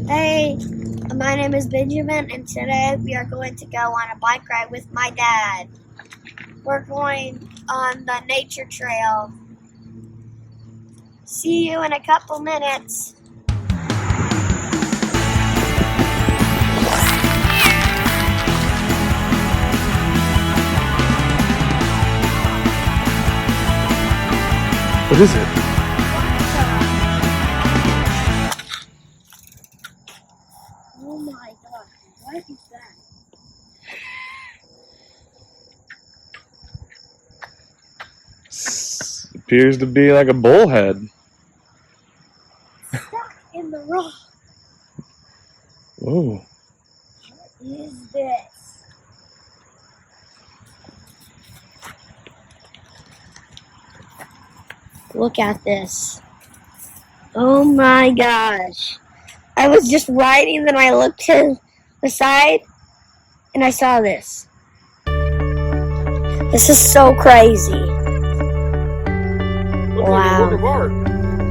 Hey, my name is Benjamin, and today we are going to go on a bike ride with my dad. We're going on the nature trail. See you in a couple minutes. What is it? Oh my god, what is that? Appears to be like a bullhead. Stuck in the rock. Whoa. What is this? Look at this. Oh my gosh. I was just riding, then I looked to the side, and I saw this. This is so crazy. Wow.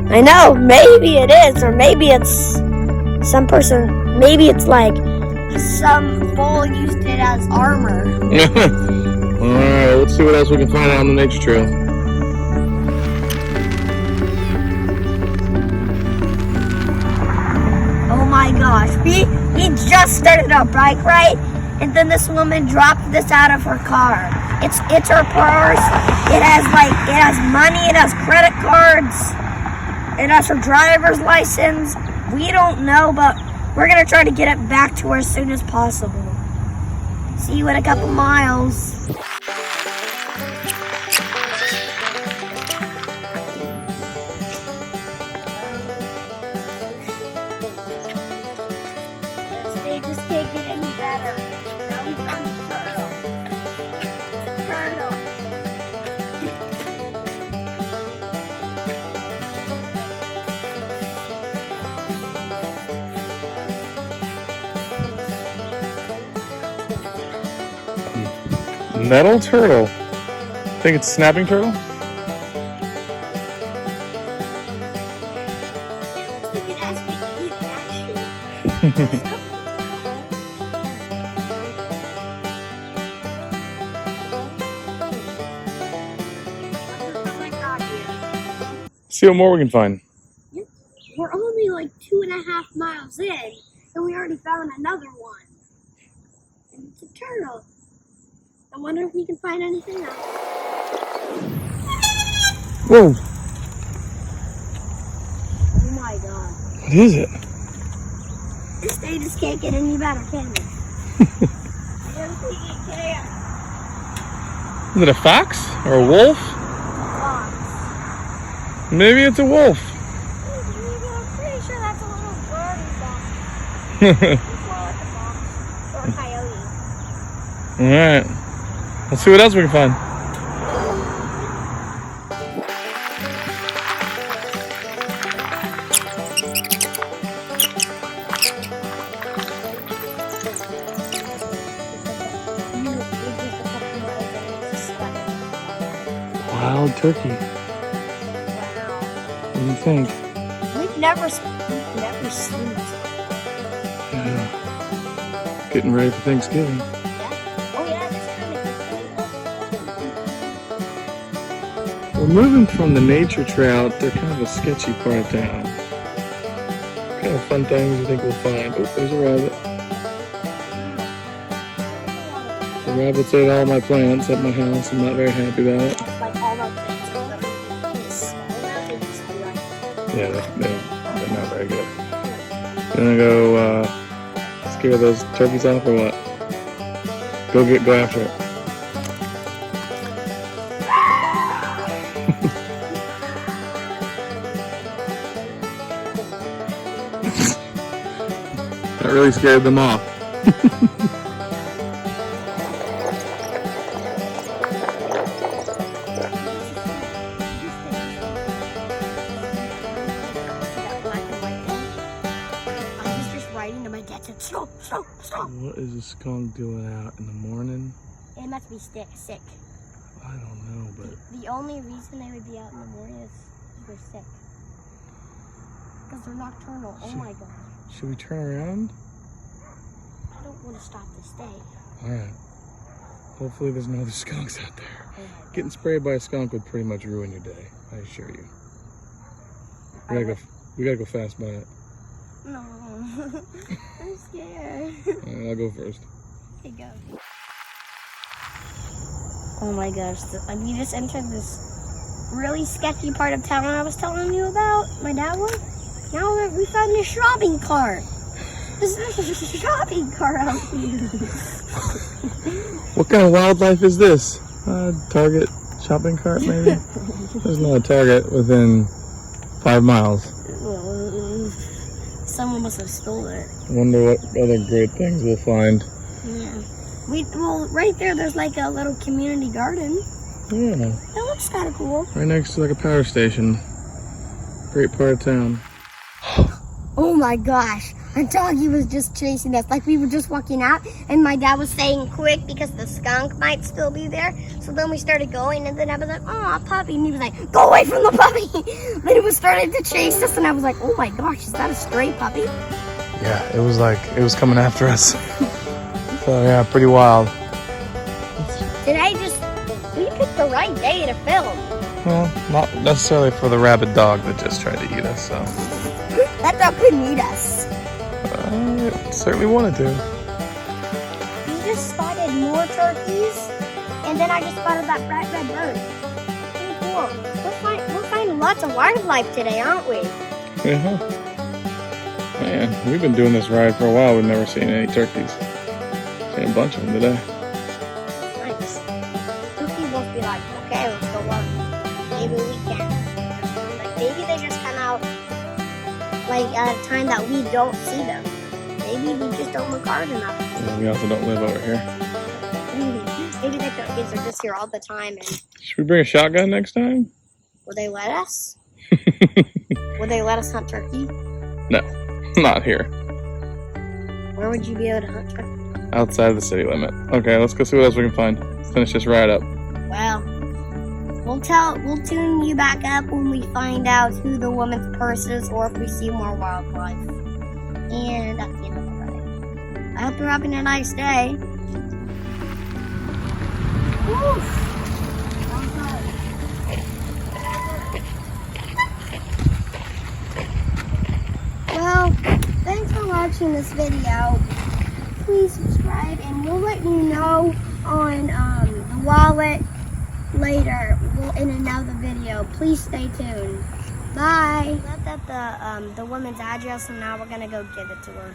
I know, maybe it is, or maybe it's some person, maybe it's like some bull used it as armor. Alright, let's see what else we can find out on the nature trail. Oh my gosh, we just started our bike ride, and then this woman dropped this out of her car. It's her purse. It has money. It has credit cards. It has her driver's license. We don't know, but we're gonna try to get it back to her as soon as possible. See you in a couple miles. They just can't get any better. Now we found the turtle. Metal turtle. Think it's snapping turtle? See what more we can find. We're only like 2.5 miles in, and we already found another one. And it's a turtle. I wonder if we can find anything else. Whoa. Oh my god. What is it? This day just can't get any better, can it? I don't think it can. Is it a fox or a wolf? Fox. Maybe it's a wolf. Maybe, I'm pretty sure that's a little bird fox. It's more like a fox or a coyote. Alright. Let's see what else we can find. Wild turkey. Wow. What do you think? We've never seen this. Yeah. Getting ready for Thanksgiving. Yeah. Oh yeah, this kind of. We're moving from the nature trail to kind of a sketchy part of town. What kind of fun things you think we'll find? Oh, there's a rabbit. The rabbits ate all my plants at my house. I'm not very happy about it. Like all our plants are literally small now. They just be like. Yeah, they're not very good. You wanna go scare those turkeys off or what? Go after it. That really scared them off. Stop. What is a skunk doing out in the morning? It must be sick. I don't know, but The only reason they would be out in the morning is if they're sick. Because they're nocturnal. Oh my god. Should we turn around? I don't want to stop this day. Alright. Hopefully there's no other skunks out there. Getting sprayed by a skunk would pretty much ruin your day, I assure you. We gotta go fast by it. No, I'm scared. Alright, I'll go first. Okay, go. Oh my gosh, we just entered this really sketchy part of town I was telling you about, my dad was. Now we found a shopping cart. There's a shopping cart out here. What kind of wildlife is this? Target shopping cart, maybe? There's not a Target within 5 miles. Someone must have stolen it. I wonder what other great things we'll find. Yeah. Well, right there's like a little community garden. Yeah. That looks kind of cool. Right next to like a power station. Great part of town. Oh my gosh. Our doggy was just chasing us. Like we were just walking out and my dad was saying quick because the skunk might still be there. So then we started going and then I was like, oh, puppy. And he was like, go away from the puppy. Then it was starting to chase us and I was like, oh my gosh, is that a stray puppy? Yeah, it was coming after us. So yeah, pretty wild. We picked the right day to film. Well, not necessarily for the rabid dog that just tried to eat us, so. That dog couldn't eat us. It certainly wanted to. We just spotted more turkeys, and then I just spotted that bright red bird. Pretty cool. We're finding lots of wildlife today, aren't we? Yeah. Man, we've been doing this ride for a while. We've never seen any turkeys. Seen a bunch of them today. Nice. Turkey won't be like, okay, let's go walk. Maybe we can. Like maybe they just come out like at a time that we don't see them. Maybe we just don't look hard enough. And we also don't live over here. Maybe the turkeys are just here all the time. And Should we bring a shotgun next time? will they let us? Will they let us hunt turkey? No, not here. Where would you be able to hunt turkey? Outside the city limit. Okay, let's go see what else we can find. Finish this ride up. Well, we'll tune you back up when we find out who the woman's purse is or if we see more wildlife. And that's the end of the ride. I hope you're having a nice day. Woo! Well, thanks for watching this video. Please subscribe and we'll let you know on the wallet later in another video. Please stay tuned. Bye. Left at the woman's address and now we're gonna go give it to her.